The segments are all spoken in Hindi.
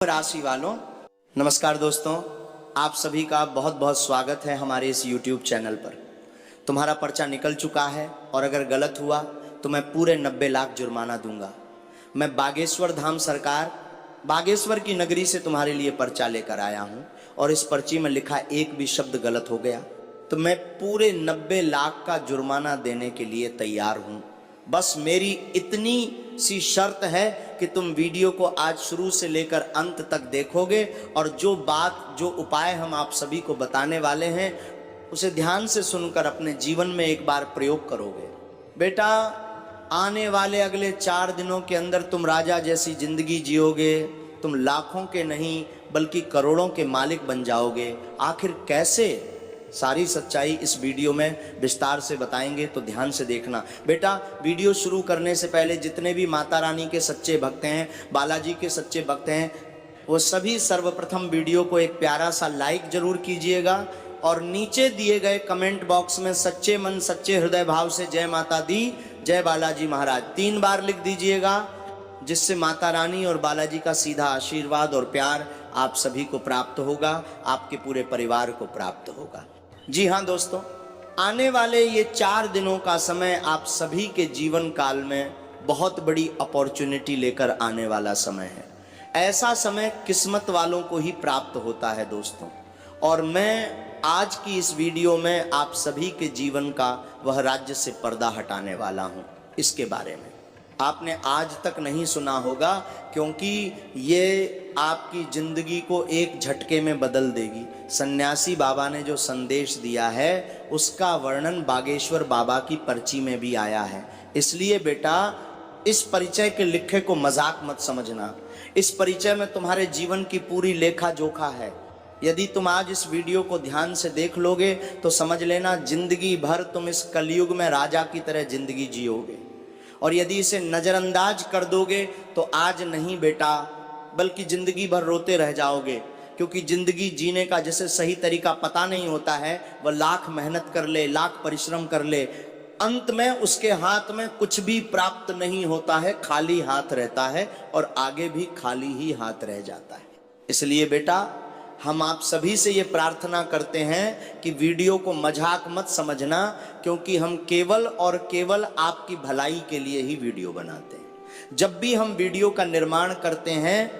राशि वालों, नमस्कार दोस्तों। आप सभी का बहुत बहुत स्वागत है हमारे इस YouTube चैनल पर। तुम्हारा पर्चा निकल चुका है और अगर गलत हुआ तो मैं पूरे 90 लाख जुर्माना दूंगा। मैं बागेश्वर धाम सरकार, बागेश्वर की नगरी से तुम्हारे लिए पर्चा लेकर आया हूं और इस पर्ची में लिखा एक भी शब्द गलत हो गया तो मैं पूरे 90 लाख का जुर्माना देने के लिए तैयार हूं। बस मेरी इतनी सी शर्त है कि तुम वीडियो को आज शुरू से लेकर अंत तक देखोगे और जो बात, जो उपाय हम आप सभी को बताने वाले हैं उसे ध्यान से सुनकर अपने जीवन में एक बार प्रयोग करोगे। बेटा, आने वाले अगले 4 दिनों के अंदर तुम राजा जैसी जिंदगी जियोगे। तुम लाखों के नहीं बल्कि करोड़ों के मालिक बन जाओगे। आखिर कैसे, सारी सच्चाई इस वीडियो में विस्तार से बताएंगे, तो ध्यान से देखना। बेटा, वीडियो शुरू करने से पहले जितने भी माता रानी के सच्चे भक्त हैं, बालाजी के सच्चे भक्त हैं, वो सभी सर्वप्रथम वीडियो को एक प्यारा सा लाइक जरूर कीजिएगा और नीचे दिए गए कमेंट बॉक्स में सच्चे मन सच्चे हृदय भाव से जय माता दी, जय बालाजी महाराज 3 बार लिख दीजिएगा, जिससे माता रानी और बालाजी का सीधा आशीर्वाद और प्यार आप सभी को प्राप्त होगा, आपके पूरे परिवार को प्राप्त होगा। जी हाँ दोस्तों, आने वाले ये 4 दिनों का समय आप सभी के जीवन काल में बहुत बड़ी अपॉर्चुनिटी लेकर आने वाला समय है। ऐसा समय किस्मत वालों को ही प्राप्त होता है दोस्तों। और मैं आज की इस वीडियो में आप सभी के जीवन का वह राज्य से पर्दा हटाने वाला हूँ। इसके बारे में आपने आज तक नहीं सुना होगा, क्योंकि ये आपकी जिंदगी को एक झटके में बदल देगी। सन्यासी बाबा ने जो संदेश दिया है उसका वर्णन बागेश्वर बाबा की पर्ची में भी आया है। इसलिए बेटा, इस परिचय के लिखे को मजाक मत समझना। इस परिचय में तुम्हारे जीवन की पूरी लेखा जोखा है। यदि तुम आज इस वीडियो को ध्यान से देख लोगे तो समझ लेना जिंदगी भर तुम इस कलयुग में राजा की तरह जिंदगी जियोगे। और यदि इसे नज़रअंदाज कर दोगे तो आज नहीं बेटा, बल्कि ज़िंदगी भर रोते रह जाओगे। क्योंकि ज़िंदगी जीने का जिसे सही तरीका पता नहीं होता है, वह लाख मेहनत कर ले, लाख परिश्रम कर ले, अंत में उसके हाथ में कुछ भी प्राप्त नहीं होता है, खाली हाथ रहता है और आगे भी खाली ही हाथ रह जाता है। इसलिए बेटा, हम आप सभी से ये प्रार्थना करते हैं कि वीडियो को मजाक मत समझना, क्योंकि हम केवल और केवल आपकी भलाई के लिए ही वीडियो बनाते हैं। जब भी हम वीडियो का निर्माण करते हैं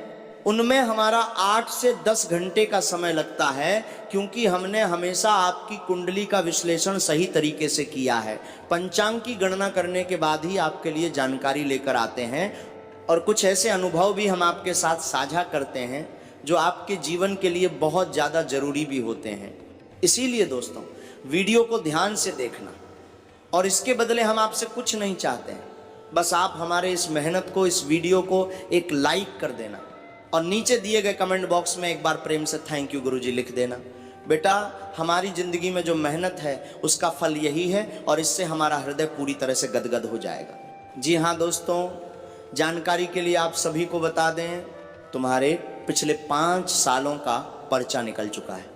उनमें हमारा 8 से 10 घंटे का समय लगता है, क्योंकि हमने हमेशा आपकी कुंडली का विश्लेषण सही तरीके से किया है। पंचांग की गणना करने के बाद ही आपके लिए जानकारी लेकर आते हैं और कुछ ऐसे अनुभव भी हम आपके साथ साझा करते हैं जो आपके जीवन के लिए बहुत ज़्यादा जरूरी भी होते हैं। इसीलिए दोस्तों, वीडियो को ध्यान से देखना और इसके बदले हम आपसे कुछ नहीं चाहते हैं। बस आप हमारे इस मेहनत को, इस वीडियो को एक लाइक कर देना और नीचे दिए गए कमेंट बॉक्स में एक बार प्रेम से थैंक यू गुरुजी लिख देना। बेटा, हमारी ज़िंदगी में जो मेहनत है उसका फल यही है और इससे हमारा हृदय पूरी तरह से गदगद हो जाएगा। जी हाँ दोस्तों, जानकारी के लिए आप सभी को बता दें, तुम्हारे पिछले 5 सालों का पर्चा निकल चुका है।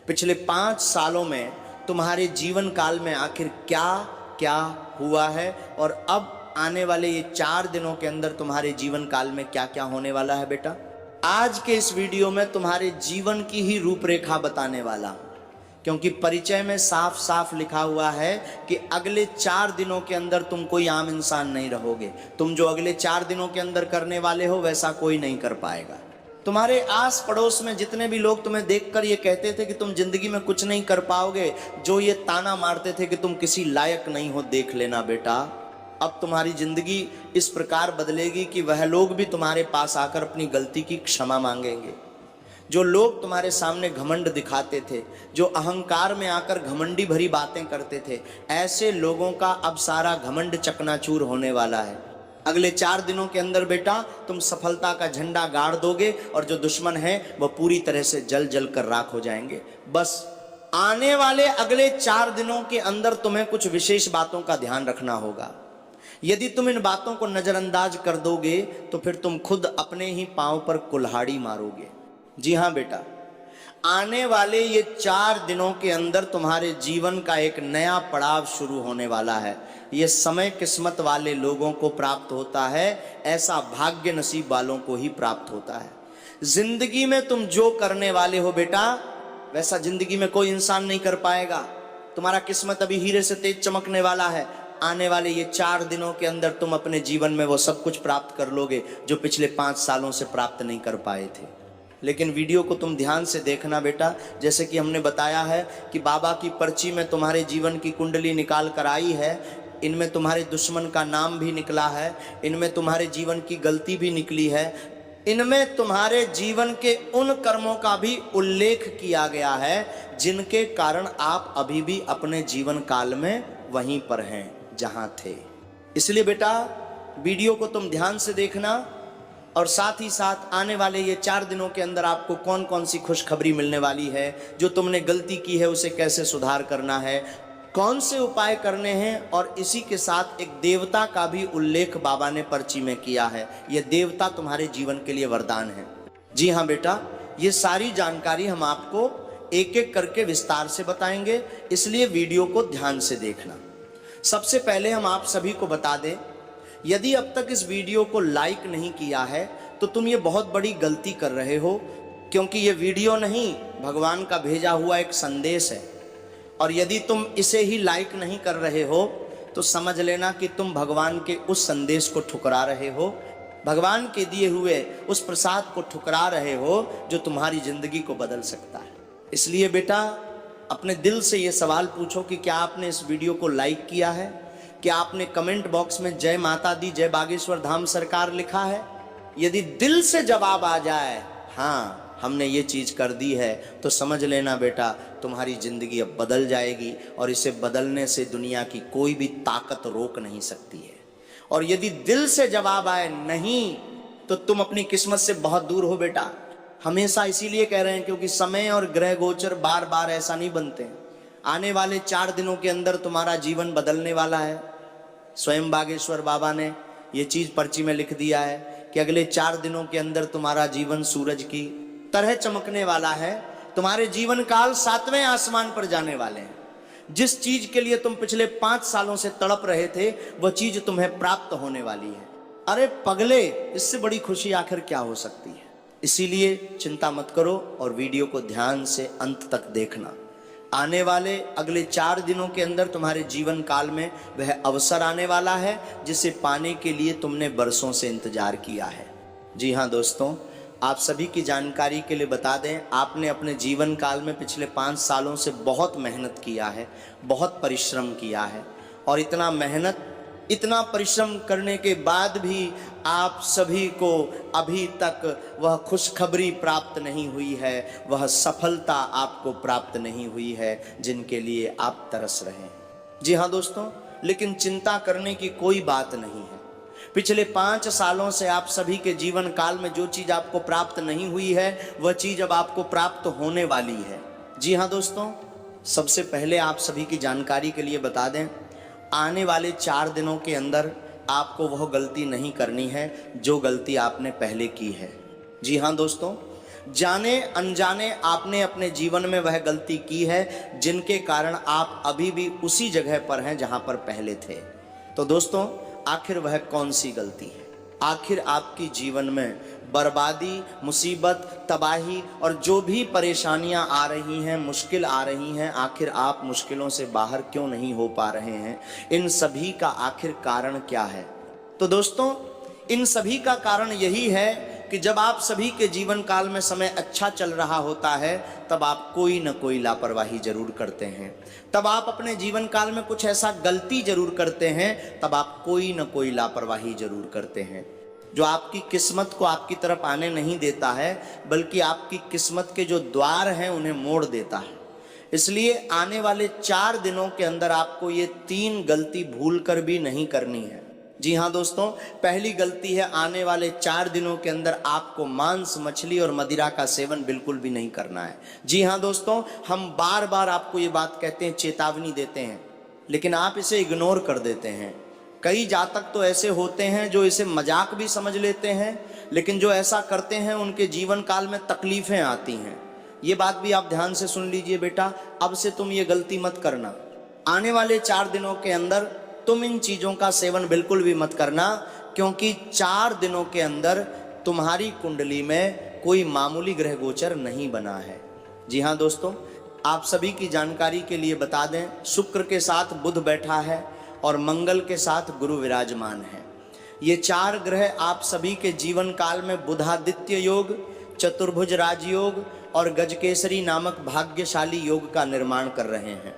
पिछले 5 सालों में तुम्हारे जीवन काल में आखिर क्या क्या हुआ है और अब आने वाले ये 4 दिनों के अंदर तुम्हारे जीवन काल में क्या क्या होने वाला है। बेटा, आज के इस वीडियो में तुम्हारे जीवन की ही रूपरेखा बताने वाला हूं, क्योंकि परिचय में साफ साफ लिखा हुआ है कि अगले 4 दिनों के अंदर तुम कोई आम इंसान नहीं रहोगे। तुम जो अगले 4 दिनों के अंदर करने वाले हो वैसा कोई नहीं कर पाएगा। तुम्हारे आस पड़ोस में जितने भी लोग तुम्हें देखकर ये कहते थे कि तुम जिंदगी में कुछ नहीं कर पाओगे, जो ये ताना मारते थे कि तुम किसी लायक नहीं हो, देख लेना बेटा, अब तुम्हारी जिंदगी इस प्रकार बदलेगी कि वह लोग भी तुम्हारे पास आकर अपनी गलती की क्षमा मांगेंगे। जो लोग तुम्हारे सामने घमंड दिखाते थे, जो अहंकार में आकर घमंडी भरी बातें करते थे, ऐसे लोगों का अब सारा घमंड चकनाचूर होने वाला है। अगले 4 दिनों के अंदर बेटा तुम सफलता का झंडा गाड़ दोगे और जो दुश्मन है वह पूरी तरह से जल जल कर राख हो जाएंगे। बस आने वाले अगले 4 दिनों के अंदर तुम्हें कुछ विशेष बातों का ध्यान रखना होगा। यदि तुम इन बातों को नजरअंदाज कर दोगे तो फिर तुम खुद अपने ही पांव पर कुल्हाड़ी मारोगे। जी हाँ बेटा, आने वाले ये 4 दिनों के अंदर तुम्हारे जीवन का एक नया पड़ाव शुरू होने वाला है। ये समय किस्मत वाले लोगों को प्राप्त होता है, ऐसा भाग्य नसीब वालों को ही प्राप्त होता है। जिंदगी में तुम जो करने वाले हो बेटा, वैसा जिंदगी में कोई इंसान नहीं कर पाएगा। तुम्हारा किस्मत अभी हीरे से तेज चमकने वाला है। आने वाले ये 4 दिनों के अंदर तुम अपने जीवन में वो सब कुछ प्राप्त कर लोगे जो पिछले 5 सालों से प्राप्त नहीं कर पाए थे। लेकिन वीडियो को तुम ध्यान से देखना बेटा। जैसे कि हमने बताया है कि बाबा की पर्ची में तुम्हारे जीवन की कुंडली निकाल कर आई है। इनमें तुम्हारे दुश्मन का नाम भी निकला है, इनमें तुम्हारे जीवन की गलती भी निकली है, इनमें तुम्हारे जीवन के उन कर्मों का भी उल्लेख किया गया है जिनके कारण आप अभी भी अपने जीवन काल में वहीं पर हैं जहां थे। इसलिए बेटा वीडियो को तुम ध्यान से देखना और साथ ही साथ आने वाले ये 4 दिनों के अंदर आपको कौन कौन सी खुशखबरी मिलने वाली है, जो तुमने गलती की है उसे कैसे सुधार करना है, कौन से उपाय करने हैं। और इसी के साथ एक देवता का भी उल्लेख बाबा ने पर्ची में किया है। यह देवता तुम्हारे जीवन के लिए वरदान है। जी हाँ बेटा, ये सारी जानकारी हम आपको एक एक करके विस्तार से बताएंगे, इसलिए वीडियो को ध्यान से देखना। सबसे पहले हम आप सभी को बता दें, यदि अब तक इस वीडियो को लाइक नहीं किया है तो तुम ये बहुत बड़ी गलती कर रहे हो, क्योंकि ये वीडियो नहीं भगवान का भेजा हुआ एक संदेश है। और यदि तुम इसे ही लाइक नहीं कर रहे हो तो समझ लेना कि तुम भगवान के उस संदेश को ठुकरा रहे हो, भगवान के दिए हुए उस प्रसाद को ठुकरा रहे हो जो तुम्हारी जिंदगी को बदल सकता है। इसलिए बेटा अपने दिल से ये सवाल पूछो कि क्या आपने इस वीडियो को लाइक किया है, क्या आपने कमेंट बॉक्स में जय माता दी, जय बागेश्वर धाम सरकार लिखा है। यदि दिल से जवाब आ जाए हाँ हमने ये चीज कर दी है, तो समझ लेना बेटा तुम्हारी जिंदगी अब बदल जाएगी और इसे बदलने से दुनिया की कोई भी ताकत रोक नहीं सकती है। और यदि दिल से जवाब आए नहीं, तो तुम अपनी किस्मत से बहुत दूर हो बेटा। हमेशा इसीलिए कह रहे हैं क्योंकि समय और ग्रह गोचर बार बार ऐसा नहीं बनते। आने वाले 4 दिनों के अंदर तुम्हारा जीवन बदलने वाला है। स्वयं बागेश्वर बाबा ने ये चीज पर्ची में लिख दिया है कि अगले 4 दिनों के अंदर तुम्हारा जीवन सूरज की तरह चमकने वाला है। तुम्हारे जीवन काल 7वें आसमान पर जाने वाले हैं। जिस चीज के लिए तुम पिछले 5 सालों से तड़प रहे थे वह चीज तुम्हें प्राप्त होने वाली है। अरे पगले, इससे बड़ी खुशी आखिर क्या हो सकती है। इसीलिए चिंता मत करो और वीडियो को ध्यान से अंत तक देखना। आने वाले अगले 4 दिनों के अंदर तुम्हारे जीवन काल में वह अवसर आने वाला है जिसे पाने के लिए तुमने बरसों से इंतजार किया है। जी हाँ दोस्तों, आप सभी की जानकारी के लिए बता दें, आपने अपने जीवन काल में पिछले 5 सालों से बहुत मेहनत किया है, बहुत परिश्रम किया है। और इतना परिश्रम करने के बाद भी आप सभी को अभी तक वह खुशखबरी प्राप्त नहीं हुई है, वह सफलता आपको प्राप्त नहीं हुई है जिनके लिए आप तरस रहे हैं। जी हाँ दोस्तों, लेकिन चिंता करने की कोई बात नहीं है। पिछले 5 सालों से आप सभी के जीवन काल में जो चीज आपको प्राप्त नहीं हुई है वह चीज अब आपको प्राप्त होने वाली है। जी हाँ दोस्तों, सबसे पहले आप सभी की जानकारी के लिए बता दें, आने वाले 4 दिनों के अंदर आपको वह गलती नहीं करनी है जो गलती आपने पहले की है। जी हाँ दोस्तों, जाने अनजाने आपने अपने जीवन में वह गलती की है जिनके कारण आप अभी भी उसी जगह पर हैं जहां पर पहले थे। तो दोस्तों, आखिर वह कौन सी गलती है? आखिर आपकी जीवन में बर्बादी, मुसीबत, तबाही और जो भी परेशानियां आ रही हैं, मुश्किल आ रही हैं, आखिर आप मुश्किलों से बाहर क्यों नहीं हो पा रहे हैं? इन सभी का आखिर कारण क्या है? तो दोस्तों, इन सभी का कारण यही है कि जब आप सभी के जीवन काल में समय अच्छा चल रहा होता है तब आप कोई न कोई लापरवाही जरूर करते हैं। तब आप अपने जीवन काल में कुछ ऐसा गलती जरूर करते हैं, तब आप कोई न कोई लापरवाही जरूर करते हैं जो आपकी किस्मत को आपकी तरफ आने नहीं देता है, बल्कि आपकी किस्मत के जो द्वार हैं उन्हें मोड़ देता है। इसलिए आने वाले 4 दिनों के अंदर आपको ये 3 गलती भूल कर भी नहीं करनी है। जी हाँ दोस्तों, पहली गलती है, आने वाले 4 दिनों के अंदर आपको मांस, मछली और मदिरा का सेवन बिल्कुल भी नहीं करना है। जी हाँ दोस्तों, हम बार बार आपको ये बात कहते हैं, चेतावनी देते हैं, लेकिन आप इसे इग्नोर कर देते हैं। कई जातक तो ऐसे होते हैं जो इसे मजाक भी समझ लेते हैं, लेकिन जो ऐसा करते हैं उनके जीवन काल में तकलीफें आती हैं। ये बात भी आप ध्यान से सुन लीजिए बेटा, अब से तुम ये गलती मत करना। आने वाले 4 दिनों के अंदर तुम इन चीजों का सेवन बिल्कुल भी मत करना, क्योंकि 4 दिनों के अंदर तुम्हारी कुंडली में कोई मामूली ग्रह गोचर नहीं बना है। जी हाँ दोस्तों, आप सभी की जानकारी के लिए बता दें, शुक्र के साथ बुध बैठा है और मंगल के साथ गुरु विराजमान है। ये 4 ग्रह आप सभी के जीवन काल में बुधादित्य योग, चतुर्भुज राजयोग और गजकेसरी नामक भाग्यशाली योग का निर्माण कर रहे हैं।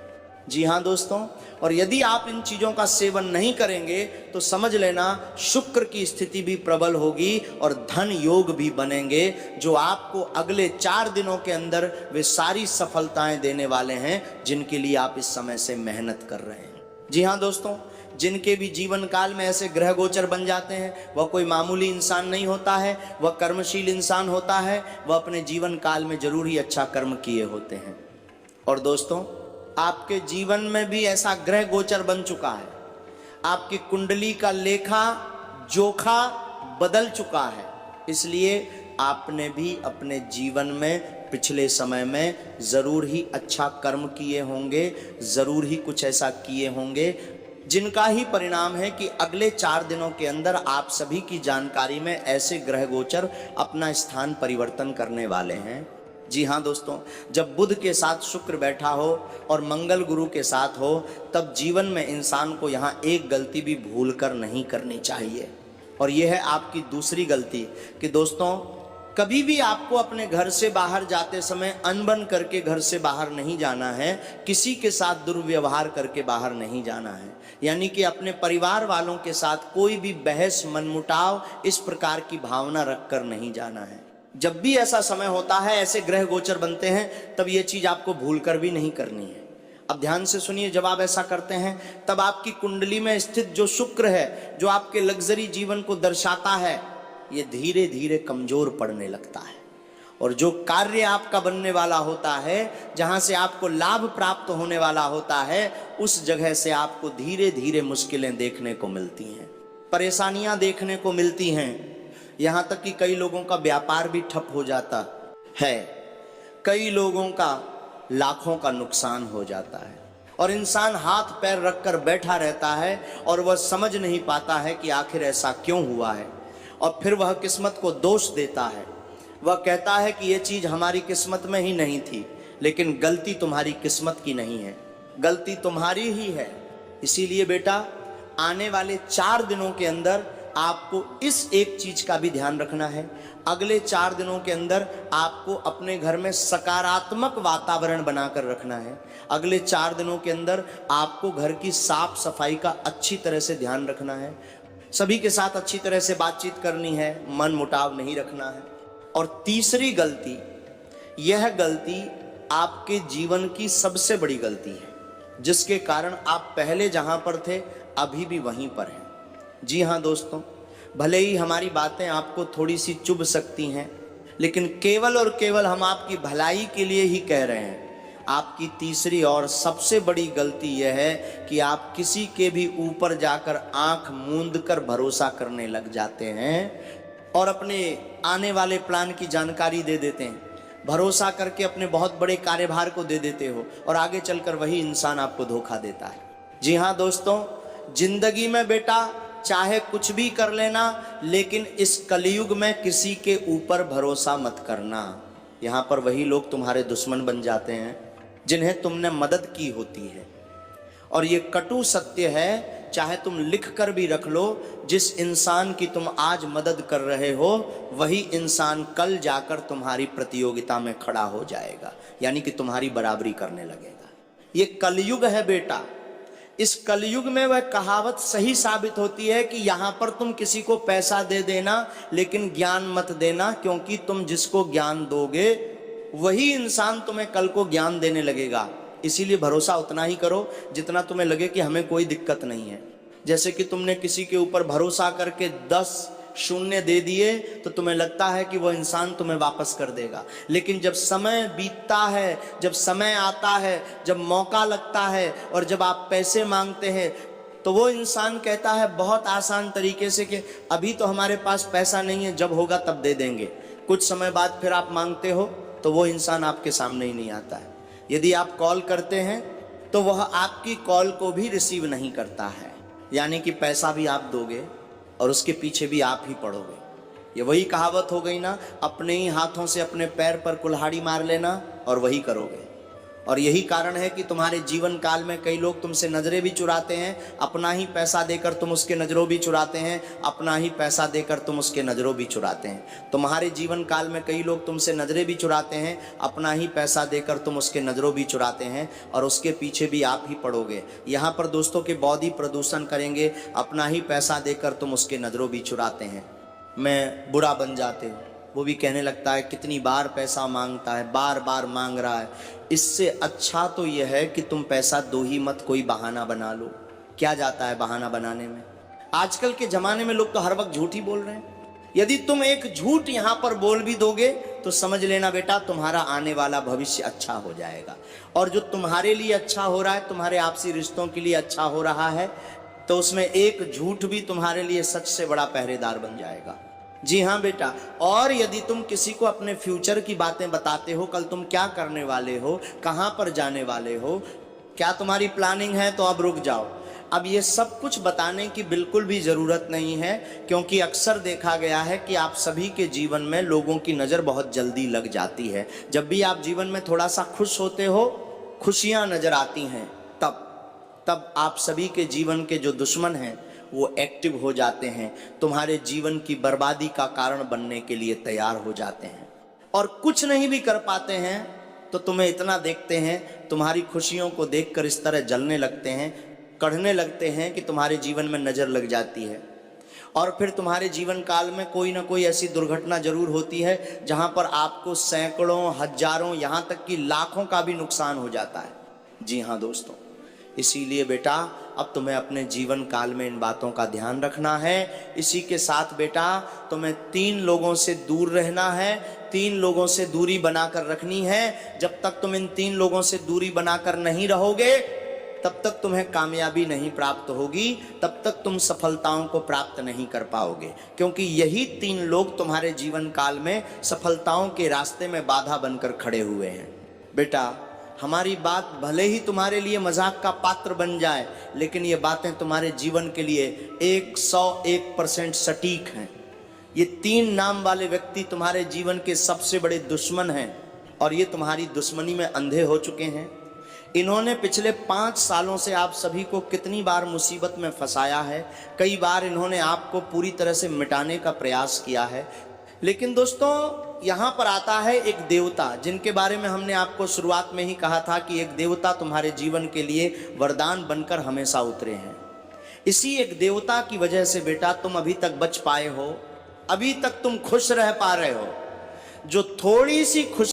जी हाँ दोस्तों, और यदि आप इन चीज़ों का सेवन नहीं करेंगे तो समझ लेना शुक्र की स्थिति भी प्रबल होगी और धन योग भी बनेंगे, जो आपको अगले 4 दिनों के अंदर वे सारी सफलताएं देने वाले हैं जिनके लिए आप इस समय से मेहनत कर रहे हैं। जी हाँ दोस्तों, जिनके भी जीवन काल में ऐसे ग्रह गोचर बन जाते हैं वह कोई मामूली इंसान नहीं होता है, वह कर्मशील इंसान होता है, वह अपने जीवन काल में जरूर ही अच्छा कर्म किए होते हैं। और दोस्तों, आपके जीवन में भी ऐसा ग्रह गोचर बन चुका है, आपकी कुंडली का लेखा जोखा बदल चुका है, इसलिए आपने भी अपने जीवन में पिछले समय में जरूर ही अच्छा कर्म किए होंगे, जरूर ही कुछ ऐसा किए होंगे जिनका ही परिणाम है कि अगले 4 दिनों के अंदर आप सभी की जानकारी में ऐसे ग्रह गोचर अपना स्थान परिवर्तन करने वाले हैं। जी हाँ दोस्तों, जब बुध के साथ शुक्र बैठा हो और मंगल गुरु के साथ हो, तब जीवन में इंसान को यहाँ एक गलती भी भूल कर नहीं करनी चाहिए, और यह है आपकी दूसरी गलती कि दोस्तों, कभी भी आपको अपने घर से बाहर जाते समय अनबन करके घर से बाहर नहीं जाना है, किसी के साथ दुर्व्यवहार करके बाहर नहीं जाना है, यानी कि अपने परिवार वालों के साथ कोई भी बहस मनमुटाव इस प्रकार की भावना रखकर नहीं जाना है। जब भी ऐसा समय होता है, ऐसे ग्रह गोचर बनते हैं, तब ये चीज आपको भूलकर भी नहीं करनी है। अब ध्यान से सुनिए, जब आप ऐसा करते हैं तब आपकी कुंडली में स्थित जो शुक्र है, जो आपके लग्जरी जीवन को दर्शाता है, ये धीरे धीरे कमजोर पड़ने लगता है, और जो कार्य आपका बनने वाला होता है, जहां से आपको लाभ प्राप्त होने वाला होता है, उस जगह से आपको धीरे धीरे मुश्किलें देखने को मिलती हैं, परेशानियां देखने को मिलती हैं। यहाँ तक कि कई लोगों का व्यापार भी ठप हो जाता है, कई लोगों का लाखों का नुकसान हो जाता है, और इंसान हाथ पैर रखकर बैठा रहता है और वह समझ नहीं पाता है कि आखिर ऐसा क्यों हुआ है, और फिर वह किस्मत को दोष देता है। वह कहता है कि यह चीज हमारी किस्मत में ही नहीं थी, लेकिन गलती तुम्हारी किस्मत की नहीं है, गलती तुम्हारी ही है। इसीलिए बेटा, आने वाले 4 दिनों के अंदर आपको इस एक चीज का भी ध्यान रखना है। अगले 4 दिनों के अंदर आपको अपने घर में सकारात्मक वातावरण बनाकर रखना है। अगले 4 दिनों के अंदर आपको घर की साफ सफाई का अच्छी तरह से ध्यान रखना है, सभी के साथ अच्छी तरह से बातचीत करनी है, मन मुटाव नहीं रखना है। और तीसरी गलती, यह गलती आपके जीवन की सबसे बड़ी गलती है, जिसके कारण आप पहले जहां पर थे अभी भी वहीं पर हैं। जी हाँ दोस्तों, भले ही हमारी बातें आपको थोड़ी सी चुभ सकती हैं, लेकिन केवल और केवल हम आपकी भलाई के लिए ही कह रहे हैं। आपकी तीसरी और सबसे बड़ी गलती यह है कि आप किसी के भी ऊपर जाकर आंख मूंद कर भरोसा करने लग जाते हैं और अपने आने वाले प्लान की जानकारी दे देते हैं, भरोसा करके अपने बहुत बड़े कार्यभार को दे देते हो, और आगे चलकर वही इंसान आपको धोखा देता है। जी हाँ दोस्तों, जिंदगी में बेटा चाहे कुछ भी कर लेना, लेकिन इस कलयुग में किसी के ऊपर भरोसा मत करना। यहाँ पर वही लोग तुम्हारे दुश्मन बन जाते हैं जिन्हें तुमने मदद की होती है, और ये कटु सत्य है, चाहे तुम लिख कर भी रख लो, जिस इंसान की तुम आज मदद कर रहे हो वही इंसान कल जाकर तुम्हारी प्रतियोगिता में खड़ा हो जाएगा, यानी कि तुम्हारी बराबरी करने लगेगा। ये कलयुग है बेटा। इस कलयुग में वह कहावत सही साबित होती है कि यहाँ पर तुम किसी को पैसा दे देना, लेकिन ज्ञान मत देना, क्योंकि तुम जिसको ज्ञान दोगे वही इंसान तुम्हें कल को ज्ञान देने लगेगा। इसीलिए भरोसा उतना ही करो जितना तुम्हें लगे कि हमें कोई दिक्कत नहीं है। जैसे कि तुमने किसी के ऊपर भरोसा करके 10 शून्य दे दिए तो तुम्हें लगता है कि वह इंसान तुम्हें वापस कर देगा, लेकिन जब समय बीतता है, जब समय आता है, जब मौका लगता है और जब आप पैसे मांगते हैं, तो वो इंसान कहता है बहुत आसान तरीके से कि अभी तो हमारे पास पैसा नहीं है, जब होगा तब दे देंगे। कुछ समय बाद फिर आप मांगते हो तो वो इंसान आपके सामने ही नहीं आता है। यदि आप कॉल करते हैं तो वह आपकी कॉल को भी रिसीव नहीं करता है, यानी कि पैसा भी आप दोगे और उसके पीछे भी आप ही पड़ोगे। ये वही कहावत हो गई ना, अपने ही हाथों से अपने पैर पर कुल्हाड़ी मार लेना और वही करोगे। और यही कारण है कि तुम्हारे जीवन काल में कई लोग तुमसे नजरें भी चुराते हैं, अपना ही पैसा देकर तुम उसके नजरों भी चुराते हैं, अपना ही पैसा देकर तुम उसके नजरों भी चुराते हैं। तुम्हारे जीवन काल में कई लोग तुमसे नजरें भी चुराते हैं, अपना ही पैसा देकर तुम उसके नजरों भी चुराते हैं, और उसके पीछे भी आप ही पड़ोगे। यहाँ पर दोस्तों के बॉडी प्रदूषण करेंगे, अपना ही पैसा देकर तुम उसके नजरों भी चुराते हैं। मैं बुरा बन जाते हो, वो भी कहने लगता है कितनी बार पैसा मांगता है, बार बार मांग रहा है। इससे अच्छा तो यह है कि तुम पैसा दो ही मत, कोई बहाना बना लो। क्या जाता है बहाना बनाने में? आजकल के जमाने में लोग तो हर वक्त झूठ ही बोल रहे हैं। यदि तुम एक झूठ यहां पर बोल भी दोगे तो समझ लेना बेटा, तुम्हारा आने वाला भविष्य अच्छा हो जाएगा। और जो तुम्हारे लिए अच्छा हो रहा है, तुम्हारे आपसी रिश्तों के लिए अच्छा हो रहा है, तो उसमें एक झूठ भी तुम्हारे लिए सच से बड़ा पहरेदार बन जाएगा। जी हाँ बेटा। और यदि तुम किसी को अपने फ्यूचर की बातें बताते हो, कल तुम क्या करने वाले हो, कहाँ पर जाने वाले हो, क्या तुम्हारी प्लानिंग है, तो अब रुक जाओ। अब ये सब कुछ बताने की बिल्कुल भी ज़रूरत नहीं है, क्योंकि अक्सर देखा गया है कि आप सभी के जीवन में लोगों की नज़र बहुत जल्दी लग जाती है। जब भी आप जीवन में थोड़ा सा खुश होते हो, खुशियाँ नज़र आती हैं, तब आप सभी के जीवन के जो दुश्मन हैं वो एक्टिव हो जाते हैं, तुम्हारे जीवन की बर्बादी का कारण बनने के लिए तैयार हो जाते हैं। और कुछ नहीं भी कर पाते हैं तो तुम्हें इतना देखते हैं, तुम्हारी खुशियों को देखकर इस तरह जलने लगते हैं, कढ़ने लगते हैं कि तुम्हारे जीवन में नज़र लग जाती है। और फिर तुम्हारे जीवन काल में कोई ना कोई ऐसी दुर्घटना जरूर होती है जहां पर आपको सैकड़ों, हजारों, यहाँ तक कि लाखों का भी नुकसान हो जाता है। जी हाँ दोस्तों, इसीलिए बेटा अब तुम्हें अपने जीवन काल में इन बातों का ध्यान रखना है। इसी के साथ बेटा तुम्हें 3 लोगों से दूर रहना है, 3 लोगों से दूरी बनाकर रखनी है। जब तक तुम इन 3 लोगों से दूरी बनाकर नहीं रहोगे, तब तक तुम्हें कामयाबी नहीं प्राप्त होगी, तब तक तुम सफलताओं को प्राप्त नहीं कर पाओगे, क्योंकि यही 3 लोग तुम्हारे जीवन काल में सफलताओं के रास्ते में बाधा बनकर खड़े हुए हैं। बेटा हमारी बात भले ही तुम्हारे लिए मजाक का पात्र बन जाए, लेकिन ये बातें तुम्हारे जीवन के लिए 101% सटीक हैं। ये 3 नाम वाले व्यक्ति तुम्हारे जीवन के सबसे बड़े दुश्मन हैं, और ये तुम्हारी दुश्मनी में अंधे हो चुके हैं। इन्होंने पिछले 5 सालों से आप सभी को कितनी बार मुसीबत में फंसाया है, कई बार इन्होंने आपको पूरी तरह से मिटाने का प्रयास किया है। लेकिन दोस्तों यहाँ पर आता है एक देवता, जिनके बारे में हमने आपको शुरुआत में ही कहा था कि एक देवता तुम्हारे जीवन के लिए वरदान बनकर हमेशा उतरे हैं। इसी एक देवता की वजह से बेटा तुम अभी तक बच पाए हो, अभी तक तुम खुश रह पा रहे हो। जो थोड़ी सी खुश